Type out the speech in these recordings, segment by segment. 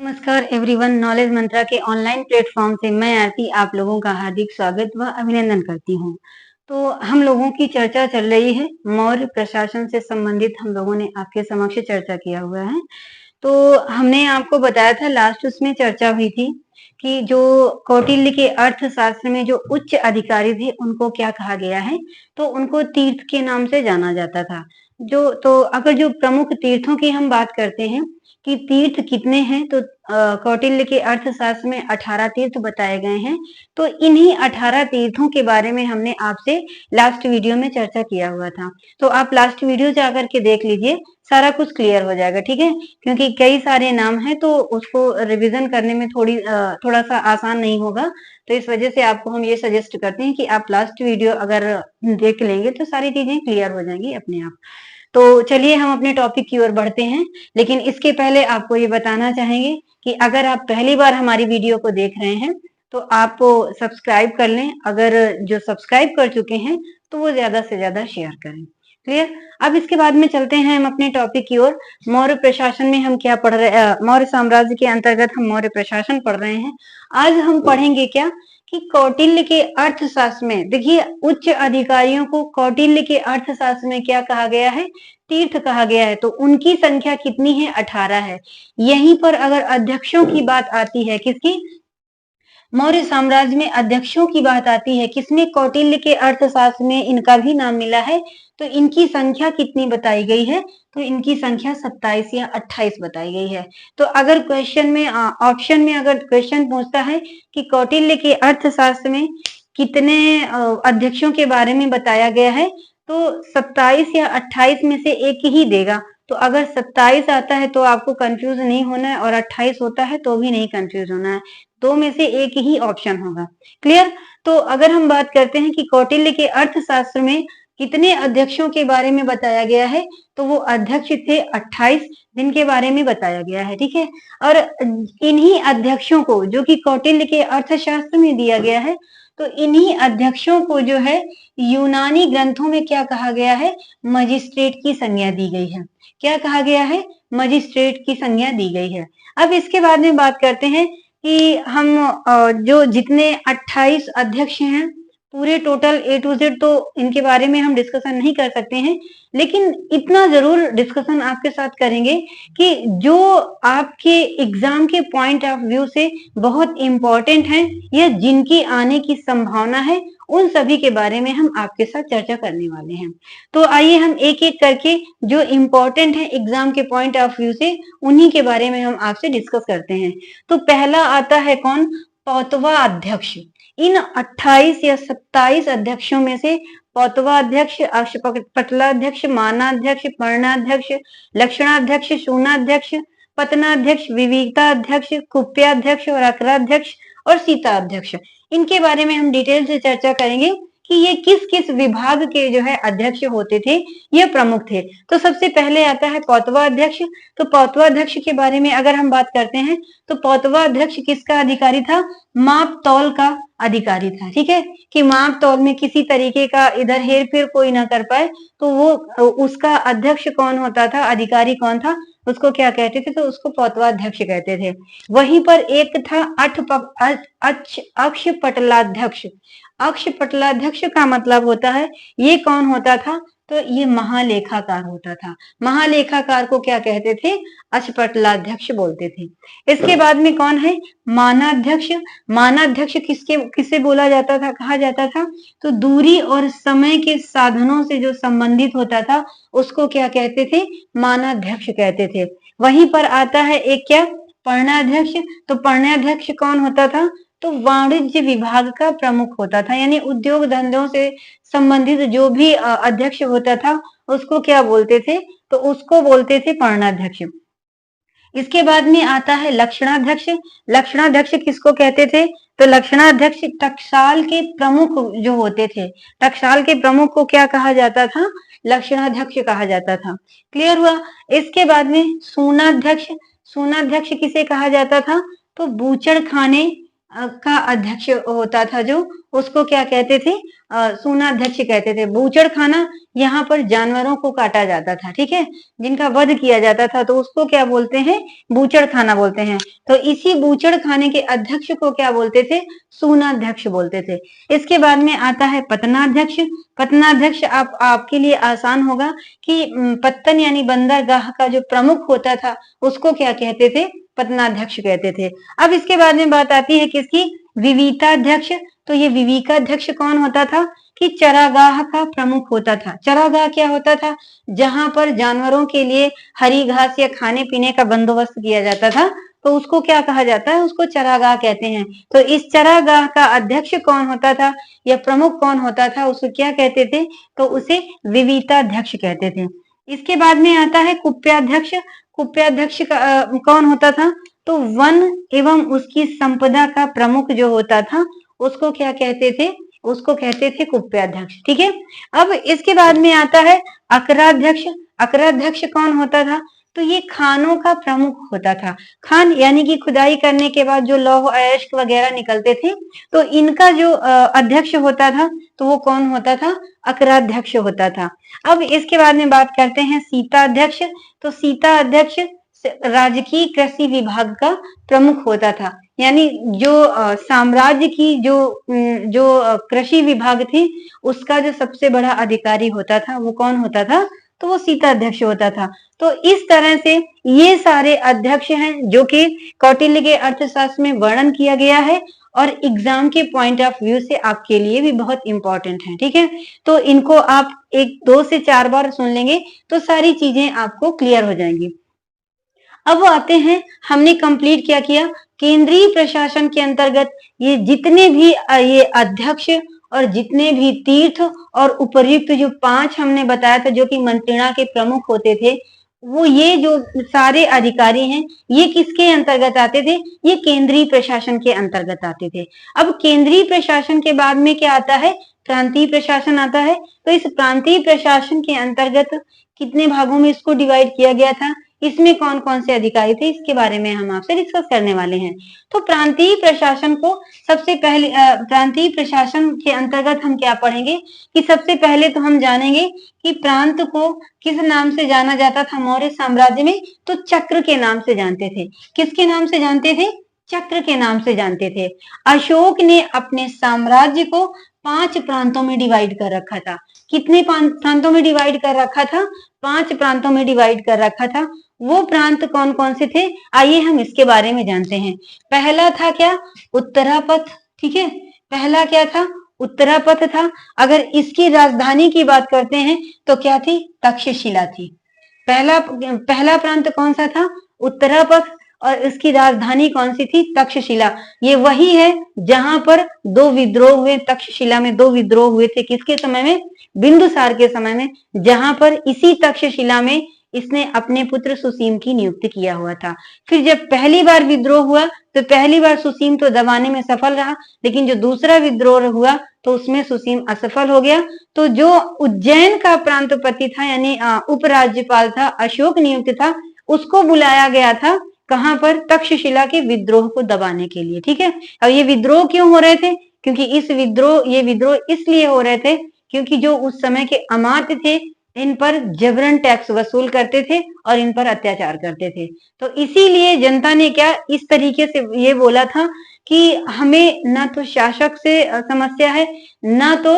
नमस्कार everyone. Knowledge मंत्रा के online platform से मैं आरती आप लोगों का हार्दिक स्वागत व अभिनंदन करती हूँ। तो हम लोगों की चर्चा चल रही है, मौर्य प्रशासन से संबंधित हम लोगों ने आपके समक्ष चर्चा किया हुआ है। तो हमने आपको बताया था, लास्ट उसमें चर्चा हुई थी कि जो कौटिल्य के अर्थशास्त्र में जो उच्च अधिकारी थे उनको क्या कहा गया है, तो उनको तीर्थ के नाम से जाना जाता था। तो अगर जो प्रमुख तीर्थों की हम बात करते हैं कि तीर्थ कितने हैं, तो कौटिल्य के अर्थशास्त्र में 18 तीर्थ बताए गए हैं। तो इन्हीं 18 तीर्थों के बारे में हमने आपसे लास्ट वीडियो में चर्चा किया हुआ था। तो आप लास्ट वीडियो जाकर के देख लीजिए, सारा कुछ क्लियर हो जाएगा, ठीक है। क्योंकि कई सारे नाम हैं तो उसको रिवीजन करने में थोड़ा सा आसान नहीं होगा। तो इस वजह से आपको हम ये सजेस्ट करते हैं कि आप लास्ट वीडियो अगर देख लेंगे तो सारी चीजें क्लियर हो जाएंगी अपने आप। तो चलिए हम अपने टॉपिक की ओर बढ़ते हैं, लेकिन इसके पहले आपको ये बताना चाहेंगे कि अगर आप पहली बार हमारी वीडियो को देख रहे हैं तो आप सब्सक्राइब कर लें। अगर जो सब्सक्राइब कर चुके हैं तो वो ज्यादा से ज्यादा शेयर करें। क्लियर। अब इसके बाद में चलते हैं हम अपने टॉपिक की ओर। मौर्य प्रशासन में हम क्या पढ़ रहे, मौर्य साम्राज्य के अंतर्गत हम मौर्य प्रशासन पढ़ रहे हैं। आज हम पढ़ेंगे क्या कि कौटिल्य के अर्थशास्त्र में, देखिए, उच्च अधिकारियों को कौटिल्य के अर्थशास्त्र में क्या कहा गया है, तीर्थ कहा गया है। तो उनकी संख्या कितनी है, 18 है। यहीं पर अगर अध्यक्षों की बात आती है, किसकी, मौर्य साम्राज्य में अध्यक्षों की बात आती है, किसमें, कौटिल्य के अर्थशास्त्र में इनका भी नाम मिला है। तो इनकी संख्या कितनी बताई गई है, तो इनकी संख्या 27 या 28 बताई गई है। तो अगर क्वेश्चन में ऑप्शन में अगर क्वेश्चन पूछता है कि कौटिल्य के अर्थशास्त्र में कितने अध्यक्षों के बारे में बताया गया है, तो 27 या 28 में से एक ही देगा। तो अगर 27 आता है तो आपको कंफ्यूज नहीं होना है, और 28 होता है तो भी नहीं कंफ्यूज होना है। दो में से एक ही ऑप्शन होगा। क्लियर। तो अगर हम बात करते हैं कि कौटिल्य के अर्थशास्त्र में कितने अध्यक्षों के बारे में बताया गया है, तो वो अध्यक्ष थे 28, जिनके बारे में बताया गया है, ठीक है। और इन्हीं अध्यक्षों को, जो कि कौटिल्य के अर्थशास्त्र में दिया गया है, तो इन्हीं अध्यक्षों को जो है यूनानी ग्रंथों में क्या कहा गया है, मजिस्ट्रेट की संज्ञा दी गई है। क्या कहा गया है, मजिस्ट्रेट की संज्ञा दी गई है। अब इसके बाद में बात करते हैं कि हम जो जितने 28 अध्यक्ष हैं, पूरे टोटल ए टू जेड तो इनके बारे में हम डिस्कशन नहीं कर सकते हैं, लेकिन इतना जरूर डिस्कशन आपके साथ करेंगे कि जो आपके एग्जाम के पॉइंट ऑफ व्यू से बहुत इंपॉर्टेंट है या जिनकी आने की संभावना है, उन सभी के बारे में हम आपके साथ चर्चा करने वाले हैं। तो आइए हम एक एक करके जो इम्पोर्टेंट है एग्जाम के पॉइंट ऑफ व्यू से, उन्हीं के बारे में हम आपसे डिस्कस करते हैं। तो पहला आता है कौन, पौतवा अध्यक्ष। इन 28 या 27 अध्यक्षों में से पौतवा अध्यक्ष, अक्षपटलाध्यक्ष, मानाध्यक्ष, पर्णाध्यक्ष, लक्षणाध्यक्ष, शूनाध्यक्ष, पतनाध्यक्ष, विविधताध्यक्ष, कुप्याध्यक्ष और अकराध्यक्ष और सीताध्यक्ष, इनके बारे में हम डिटेल से चर्चा करेंगे कि ये किस किस विभाग के जो है अध्यक्ष होते थे, ये प्रमुख थे। तो सबसे पहले आता है पौतवा अध्यक्ष। तो पौतवा अध्यक्ष के बारे में अगर हम बात करते हैं तो पौतवा अध्यक्ष किसका अधिकारी था, माप तौल का अधिकारी था, ठीक है। कि माप तौल में किसी तरीके का इधर हेर फेर कोई ना कर पाए, तो वो उसका अध्यक्ष कौन होता था, अधिकारी कौन था, उसको क्या कहते थे, तो उसको पौतवा अध्यक्ष कहते थे। वहीं पर एक था अक्षपटलाध्यक्ष। अक्षपटलाध्यक्ष का मतलब होता है, ये कौन होता था, तो ये महालेखाकार होता था। महालेखाकार को क्या कहते थे, अक्षपटलाध्यक्ष बोलते थे। इसके बाद में कौन है, मानाध्यक्ष। मानाध्यक्ष किससे बोला जाता था, कहा जाता था, तो दूरी और समय के साधनों से जो संबंधित होता था उसको क्या कहते थे, मानाध्यक्ष कहते थे। वहीं पर आता है एक क्या, पर्णाध्यक्ष। तो पर्णाध्यक्ष कौन होता था, तो वाणिज्य विभाग का प्रमुख होता था, यानी उद्योग धंधों से संबंधित जो भी अध्यक्ष होता था उसको क्या बोलते थे, तो उसको बोलते थे पर्णाध्यक्ष। इसके बाद में आता है लक्षणाध्यक्ष। लक्षणाध्यक्ष किसको कहते थे, तो लक्षणाध्यक्ष टकसाल के प्रमुख जो होते थे, टकसाल के प्रमुख को क्या कहा जाता था, लक्षणाध्यक्ष कहा जाता था। क्लियर हुआ। इसके बाद में सूनाध्यक्ष। सूनाध्यक्ष किसे कहा जाता था, तो बूचड़ खाने का अध्यक्ष होता था जो, उसको क्या कहते थे? सूनाध्यक्ष कहते थे। बूचड़खाना, यहाँ पर जानवरों को काटा जाता था, ठीक है, जिनका वध किया जाता था, तो उसको क्या बोलते हैं? बूचड़खाना बोलते हैं। तो इसी बूचड़खाने के अध्यक्ष को क्या बोलते थे? सूनाध्यक्ष बोलते थे। इसके बाद में आता है पत्तनाध्यक्ष। पत्तनाध्यक्ष आपके लिए आसान होगा कि पत्तन यानी बंदरगाह का जो प्रमुख होता था, उसको क्या कहते थे? पत्तनाध्यक्ष कहते थे। अब इसके बाद में बात आती है किसकी? विविकाध्यक्ष। तो ये विविकाध्यक्ष कौन होता था? कि चरागाह का प्रमुख होता था। चरागाह क्या होता था? जहां पर जानवरों के लिए हरी घास या खाने पीने का बंदोबस्त किया जाता था, तो उसको क्या कहा जाता है? उसको चरागाह कहते हैं। तो इस चरागाह का अध्यक्ष कौन होता था या प्रमुख कौन होता था, उसको क्या कहते थे? तो उसे विविकाध्यक्ष कहते थे। इसके बाद में आता है कुप्याध्यक्ष। कुप्याध्यक्ष कौन होता था? तो वन एवं उसकी संपदा का प्रमुख जो होता था, उसको क्या कहते थे? उसको कहते थे कुप्याध्यक्ष, ठीक है। अब इसके बाद में आता है अकराध्यक्ष। अकराध्यक्ष कौन होता था? तो ये खानों का प्रमुख होता था। खान यानी कि खुदाई करने के बाद जो लौह अयस्क वगैरह निकलते थे, तो इनका जो अध्यक्ष होता था, तो वो कौन होता था? अकराध्यक्ष होता था। अब इसके बाद में बात करते हैं सीता अध्यक्ष। तो सीता अध्यक्ष राजकीय कृषि विभाग का प्रमुख होता था, यानी जो साम्राज्य की जो कृषि विभाग थी, उसका जो सबसे बड़ा अधिकारी होता था, वो कौन होता था? तो वो सीता अध्यक्ष होता था। तो इस तरह से ये सारे अध्यक्ष हैं जो कि कौटिल्य के अर्थशास्त्र में वर्णन किया गया है और एग्जाम के पॉइंट ऑफ व्यू से आपके लिए भी बहुत इंपॉर्टेंट है, ठीक है। तो इनको आप 1 2 से 4 बार सुन लेंगे तो सारी चीजें आपको क्लियर हो जाएंगी। अब वो आते हैं, हमने कंप्लीट क्या किया? केंद्रीय प्रशासन के अंतर्गत ये जितने भी ये अध्यक्ष और जितने भी तीर्थ और उपर्युक्त जो 5 हमने बताया था जो कि मंत्रणा के प्रमुख होते थे, वो ये जो सारे अधिकारी हैं, ये किसके अंतर्गत आते थे? ये केंद्रीय प्रशासन के अंतर्गत आते थे। अब केंद्रीय प्रशासन के बाद में क्या आता है? प्रांतीय प्रशासन आता है। तो इस प्रांतीय प्रशासन के अंतर्गत कितने भागों में इसको डिवाइड किया गया था? इसमें कौन कौन से अधिकारी थे, इसके बारे में हम आपसे डिस्कस करने वाले हैं। तो प्रांतीय प्रशासन को सबसे पहले प्रांतीय प्रशासन के अंतर्गत हम क्या पढ़ेंगे कि सबसे पहले तो हम जानेंगे कि प्रांत को किस नाम से जाना जाता था मौर्य साम्राज्य में? तो चक्र के नाम से जानते थे। किसके नाम से जानते थे? चक्र के नाम से जानते थे। अशोक ने अपने साम्राज्य को 5 प्रांतों में डिवाइड कर रखा था। कितने प्रांतों में डिवाइड कर रखा था? 5 प्रांतों में डिवाइड कर रखा था। वो प्रांत कौन कौन से थे? आइए हम इसके बारे में जानते हैं। पहला था क्या? उत्तरापथ, ठीक है। पहला क्या था? उत्तरापथ था। अगर इसकी राजधानी की बात करते हैं तो क्या थी? तक्षशिला थी। पहला प्रांत कौन सा था? उत्तरापथ। और इसकी राजधानी कौन सी थी? तक्षशिला। ये वही है जहां पर 2 विद्रोह हुए, तक्षशिला में 2 विद्रोह हुए थे। किसके समय में? बिंदुसार के समय में, जहां पर इसी तक्षशिला में इसने अपने पुत्र सुसीम की नियुक्ति किया हुआ था। फिर जब पहली बार विद्रोह हुआ तो पहली बार सुसीम तो दबाने में सफल रहा, लेकिन जो दूसरा विद्रोह हुआ तो उसमें सुसीम असफल हो गया। तो जो उज्जैन का प्रांतपति था यानी उपराज्यपाल था, अशोक नियुक्त था, उसको बुलाया गया था कहां पर? तक्षशिला के विद्रोह को दबाने के लिए, ठीक है। अब ये विद्रोह क्यों हो रहे थे? क्योंकि ये विद्रोह इसलिए हो रहे थे क्योंकि जो उस समय के अमात्य थे, इन पर जबरन टैक्स वसूल करते थे और इन पर अत्याचार करते थे। तो इसीलिए जनता ने क्या इस तरीके से ये बोला था कि हमें ना तो शासक से समस्या है, ना तो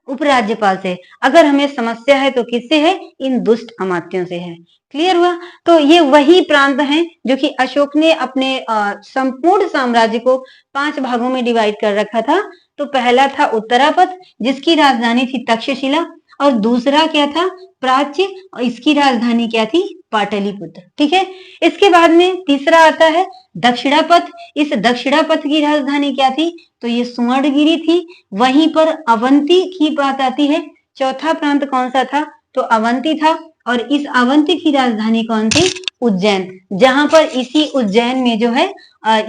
उपराज्यपाल से। अगर हमें समस्या है तो किससे है? इन दुष्ट अमात्यों से है। क्लियर हुआ? तो ये वही प्रांत हैं जो कि अशोक ने अपने संपूर्ण साम्राज्य को 5 भागों में डिवाइड कर रखा था। तो पहला था उत्तरापथ, जिसकी राजधानी थी तक्षशिला, और दूसरा क्या था? प्राच्य, और इसकी राजधानी क्या थी? पाटलिपुत्र, ठीक है। इसके बाद में तीसरा आता है दक्षिणापथ। इस दक्षिणापथ की राजधानी क्या थी? तो ये सुवर्णगिरी थी। वहीं पर अवंती की बात आती है। चौथा प्रांत कौन सा था? तो अवंती था। और इस अवंती की राजधानी कौन थी? उज्जैन। जहां पर इसी उज्जैन में जो है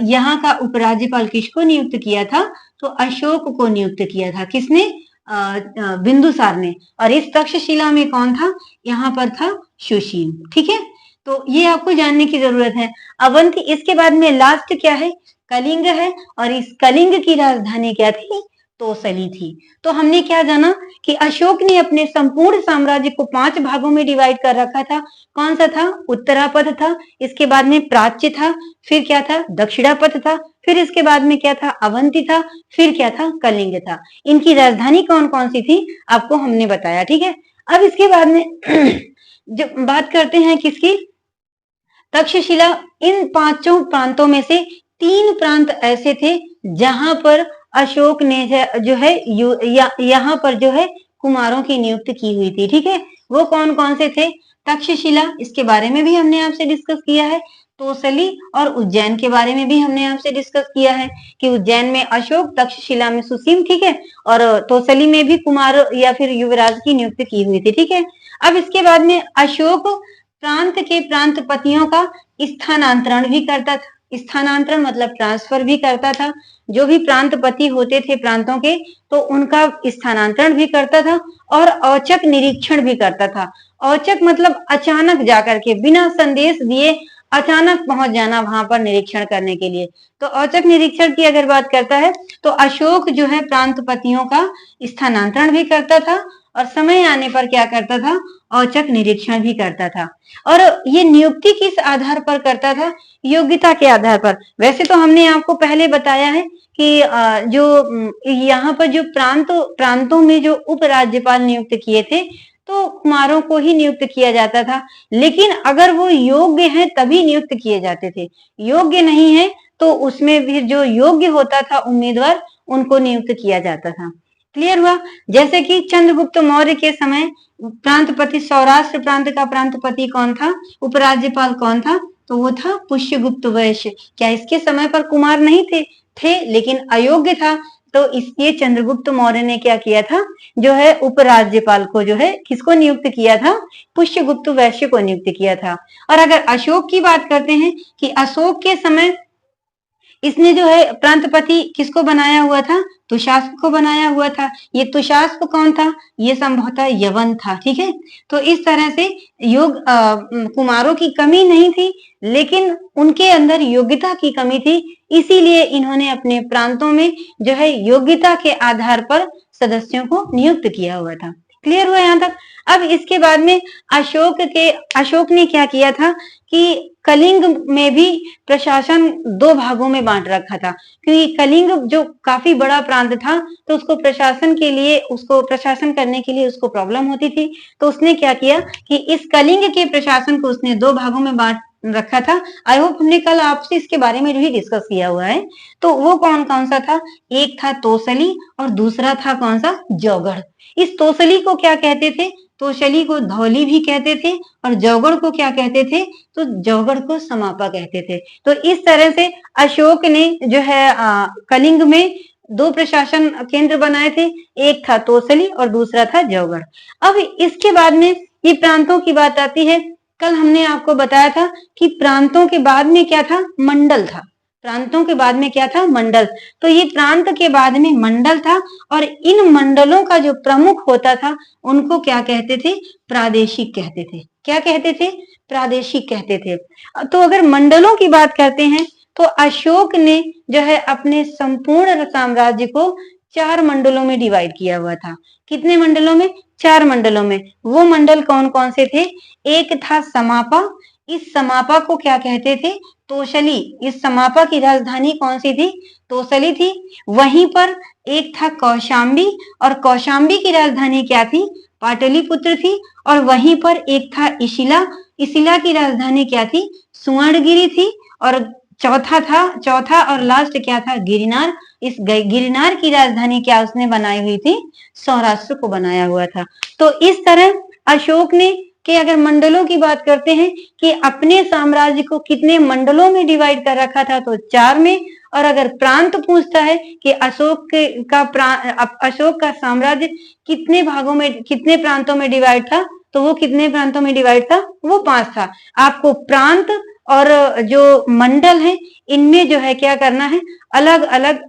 यहाँ का उपराज्यपाल किसको नियुक्त किया था? तो अशोक को नियुक्त किया था। किसने? बिंदुसार ने। और इस तक्षशिला में कौन था? यहाँ पर था सुशील, ठीक है। तो ये आपको जानने की जरूरत है। अवंती। इसके बाद में लास्ट क्या है? कलिंग है और इस कलिंग की राजधानी क्या थी? तोसली थी। तो हमने क्या जाना कि अशोक ने अपने संपूर्ण साम्राज्य को 5 भागों में डिवाइड कर रखा था। कौन सा था? उत्तरापथ था, इसके बाद में प्राच्य था, फिर क्या था? दक्षिणापथ था, फिर इसके बाद में क्या था? अवंती था, फिर क्या था? कलिंग था। इनकी राजधानी कौन कौन सी थी आपको हमने बताया, ठीक है। अब इसके बाद में जब बात करते हैं किसकी? तक्षशिला। इन पांचों प्रांतों में से 3 प्रांत ऐसे थे जहां पर अशोक ने जो है यहाँ पर जो है कुमारों की नियुक्ति की हुई थी, ठीक है। वो कौन कौन से थे? तक्षशिला, इसके बारे में भी हमने आपसे डिस्कस किया है। तोसली और उज्जैन के बारे में भी हमने आपसे डिस्कस किया है कि उज्जैन में अशोक, तक्षशिला में सुसीम, ठीक है, और तोसली में भी कुमार या फिर युवराज की नियुक्ति की हुई थी, ठीक है। अब इसके बाद में अशोक प्रांत के प्रांतपतियों का स्थानांतरण भी करता था। स्थानांतरण मतलब ट्रांसफर भी करता था। जो भी प्रांतपति होते थे प्रांतों के, तो उनका स्थानांतरण भी करता था और औचक निरीक्षण भी करता था। औचक मतलब अचानक जाकर के बिना संदेश दिए अचानक पहुंच जाना वहां पर निरीक्षण करने के लिए। तो औचक निरीक्षण की अगर बात करता है तो अशोक जो है प्रांतपतियों का स्थानांतरण भी करता था और समय आने पर क्या करता था? औचक निरीक्षण भी करता था। और ये नियुक्ति किस आधार पर करता था? योग्यता के आधार पर। वैसे तो हमने आपको पहले बताया है कि जो यहाँ पर जो प्रांतों में जो उपराज्यपाल नियुक्त किए थे तो कुमारों को ही नियुक्त किया जाता था, लेकिन अगर वो योग्य हैं तभी नियुक्त किए जाते थे। योग्य नहीं है तो उसमें भी जो योग्य होता था उम्मीदवार उनको नियुक्त किया जाता था। क्लियर हुआ? जैसे कि चंद्रगुप्त मौर्य के समय प्रांतपति, सौराष्ट्र प्रांत का प्रांतपति कौन था? उपराज्यपाल कौन था? तो वो था पुष्यगुप्त वैश्य। क्या इसके समय पर कुमार नहीं थे लेकिन अयोग्य था, तो इसलिए चंद्रगुप्त मौर्य ने क्या किया था? जो है उपराज्यपाल को जो है किसको नियुक्त किया था? पुष्यगुप्त वैश्य को नियुक्त किया था। और अगर अशोक की बात करते हैं कि अशोक के समय इसने जो है प्रांतपति किसको बनाया हुआ था? तुशास्प को बनाया हुआ था। ये तुशास्प कौन था? ये संभवतः यवन था, ठीक है। तो इस तरह से कुमारों की कमी नहीं थी, लेकिन उनके अंदर योग्यता की कमी थी, इसीलिए इन्होंने अपने प्रांतों में जो है योग्यता के आधार पर सदस्यों को नियुक्त किया हुआ था। क्लियर हुआ यहाँ तक? अब इसके बाद में अशोक ने क्या किया था कि कलिंग में भी प्रशासन 2 भागों में बांट रखा था, क्योंकि कलिंग जो काफी बड़ा प्रांत था तो उसको प्रशासन करने के लिए उसको प्रॉब्लम होती थी। तो उसने क्या किया कि इस कलिंग के प्रशासन को उसने 2 भागों में बांट रखा था। आई होप हमने कल आपसे इसके बारे में भी डिस्कस किया हुआ है। तो वो कौन कौन सा था? एक था तोसली और दूसरा था कौन सा? जौगढ़। इस तोसली को क्या कहते थे? तोसली को धौली भी कहते थे और जौगढ़ को क्या कहते थे? तो जौगढ़ को समापा कहते थे। तो इस तरह से अशोक ने जो है कलिंग में 2 प्रशासन केंद्र बनाए थे, एक था तोसली और दूसरा था जौगढ़। अब इसके बाद में ये प्रांतों की बात आती है। कल हमने आपको बताया था कि प्रांतों के बाद में क्या था? मंडल था। प्रांतों के बाद में क्या था? मंडल। तो ये प्रांत के बाद में मंडल था और इन मंडलों का जो प्रमुख होता था उनको क्या कहते थे? प्रादेशिक कहते थे। क्या कहते थे? प्रादेशिक कहते थे। तो अगर मंडलों की बात करते हैं तो अशोक ने जो है अपने संपूर्ण साम्राज्य को 4 मंडलों में डिवाइड किया हुआ था। कितने मंडलों में? 4 मंडलों में। वो मंडल कौन कौन से थे? एक था समापा। इस समापा को क्या कहते थे? तोसली। इस समापा की राजधानी कौन सी थी? तोसली थी। वहीं पर एक था कौशाम्बी और कौशाम्बी की राजधानी क्या थी? पाटलिपुत्र थी। और वहीं पर एक था इशिला। इशिला की राजधानी क्या थी? सुवर्णगिरी थी। और चौथा और लास्ट क्या था? गिरनार। इस गिरनार की राजधानी क्या उसने बनाई हुई थी? सौराष्ट्र को बनाया हुआ था। तो इस तरह अशोक ने कि अगर मंडलों की बात करते हैं कि अपने साम्राज्य को कितने मंडलों में डिवाइड कर रखा था, तो 4 में। और अगर प्रांत पूछता है कि अशोक का साम्राज्य कितने भागों में, कितने प्रांतों में डिवाइड था, तो वो कितने प्रांतों में डिवाइड था? वो 5 था। आपको प्रांत और जो मंडल है इनमें जो है क्या करना है, अलग अलग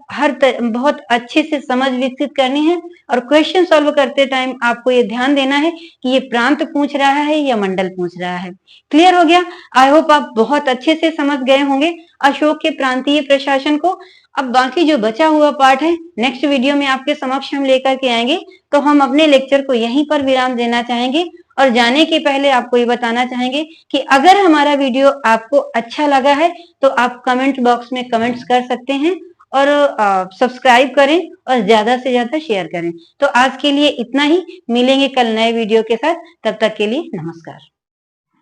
बहुत अच्छे से समझ विकसित करनी है। और क्वेश्चन सॉल्व करते टाइम आपको ये ध्यान देना है कि ये प्रांत पूछ रहा है या मंडल पूछ रहा है। क्लियर हो गया? आई होप आप बहुत अच्छे से समझ गए होंगे अशोक के प्रांतीय प्रशासन को। अब बाकी जो बचा हुआ पार्ट है नेक्स्ट वीडियो में आपके समक्ष हम लेकर के आएंगे। तो हम अपने लेक्चर को यहीं पर विराम देना चाहेंगे और जाने के पहले आपको ये बताना चाहेंगे कि अगर हमारा वीडियो आपको अच्छा लगा है तो आप कमेंट बॉक्स में कमेंट्स कर सकते हैं और सब्सक्राइब करें और ज्यादा से ज्यादा शेयर करें। तो आज के लिए इतना ही, मिलेंगे कल नए वीडियो के साथ, तब तक के लिए नमस्कार।